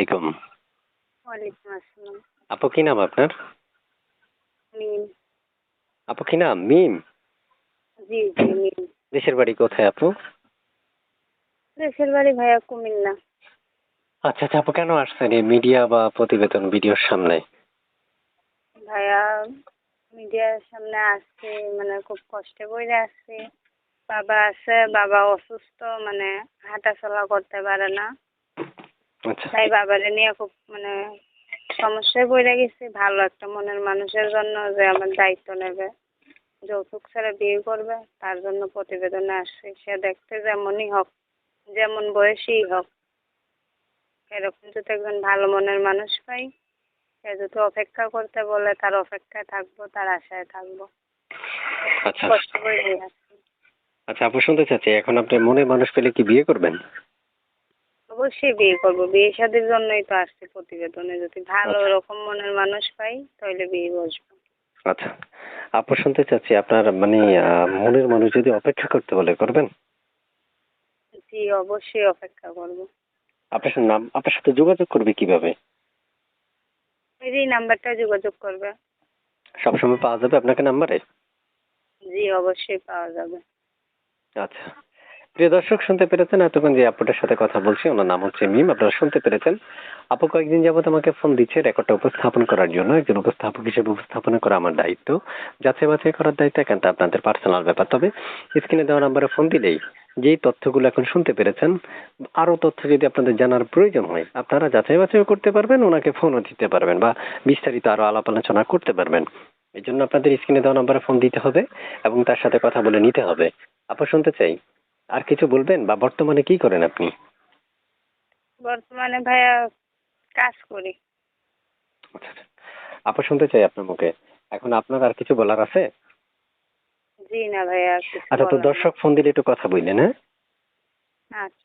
আলাইকুম। ওয়ালাইকুম আসসালাম। আপু কি নাম আপনার? মিম। আপু কি নাম? মিম? জি, জি, মিম। দেশের বাড়ি কোথায় আপু? দেশের বাড়ি ভাইয়া কুমিল্লা। আচ্ছা, আচ্ছা আপু কেন আসছেন এই মিডিয়া বা প্রতিবেদন ভিডিওর সামনে? ভাইয়া মিডিয়ার সামনে আসছি মানে খুব কষ্টে কইরা আসছি। বাবা আছে, বাবা অসুস্থ মানে হাঁটাচলা করতে পারে না। আচ্ছা, তাই বাবারে নিয়ে খুব মানে সমস্যায় পইড়া গেছি। ভালো একটা মনের মানুষের জন্য যে আমার দায়িত্ব নেবে। যৌতুক ছাড়া বিয়ে করবে তার জন্য প্রতিবেদনে আসছি। সে দেখতে যেমনই হোক, যেমন বয়সীই হোক, এরকম যদি একজন ভালো মনের মানুষ পাই, সে যদি অপেক্ষা করতে বলে তার অপেক্ষায় থাকবো, তার আশায় থাকবো। আচ্ছা, কষ্ট করে আসছি। আচ্ছা আপু শুনতে চাচ্ছি এখন আপনি মনের মানুষ পেলে কি বিয়ে করবেন? অবশ্যই বিয়ে করবো, বিয়ে শাদীর জন্যই তো আসছি প্রতিবেদনে। যদি ভালো আচ্ছা, রকম মনের মানুষ পাই তাহলে বিয়ে বসবো। আচ্ছা। আপু শুনতে চাচ্ছি আপনার মানে মনের মানুষ যদি অপেক্ষা করতে বলে করবেন? জি, অবশ্যই অপেক্ষা করবো। আপনার সাথে যোগাযোগ করবে কিভাবে? এই নাম্বারটা যোগাযোগ করবে। সবসময় পাওয়া যাবে আপনাকে নাম্বারে? জি, অবশ্যই পাওয়া যাবে। আচ্ছা। প্রিয় দর্শক শুনতে পেরেছেন এতক্ষণ যে আপুটার সাথে কথা বলছি ওনার নাম হচ্ছে মিম। আপনারা শুনতে পেরেছেন। আপু কয়েকদিন যাবত আমাকে ফোন দিচ্ছে রেকর্ডটা উপস্থাপন করার জন্য। একজন উপস্থাপক হিসেবে উপস্থাপনা করা আমার দায়িত্ব। যাচাই বাছাই করার দায়িত্ব একান্ত আপনাদের পার্সোনাল ব্যাপার। তবে স্ক্রিনে দেওয়া নাম্বারে ফোন দিলেই যেই তথ্যগুলো এখন শুনতে পেরেছেন আরো তথ্য যদি আপনাদের জানার প্রয়োজন হয় আপনারা যাচাই বাছাইও করতে পারবেন ওনাকে ফোনও দিতে পারবেন বা বিস্তারিত আরো আলাপ আলোচনা করতে পারবেন। এই জন্য আপনাদের স্ক্রিনে দেওয়া নাম্বারে ফোন দিতে হবে এবং তার সাথে কথা বলে নিতে হবে। আপু শুনতে চাই আর কিছু বলবেন বা বর্তমানে কি করেন আপনি? বর্তমানে ভাইয়া কাজ করি। আচ্ছা, আচ্ছা। আপু শুনতে চাই আপনার মুখে এখন আপনার আর কিছু বলার আছে? জি না ভাইয়া, কিছু আচ্ছা তো বলার নেই। দর্শক ফোন দিলে একটু কথা বললেন হ্যাঁ? আচ্ছা।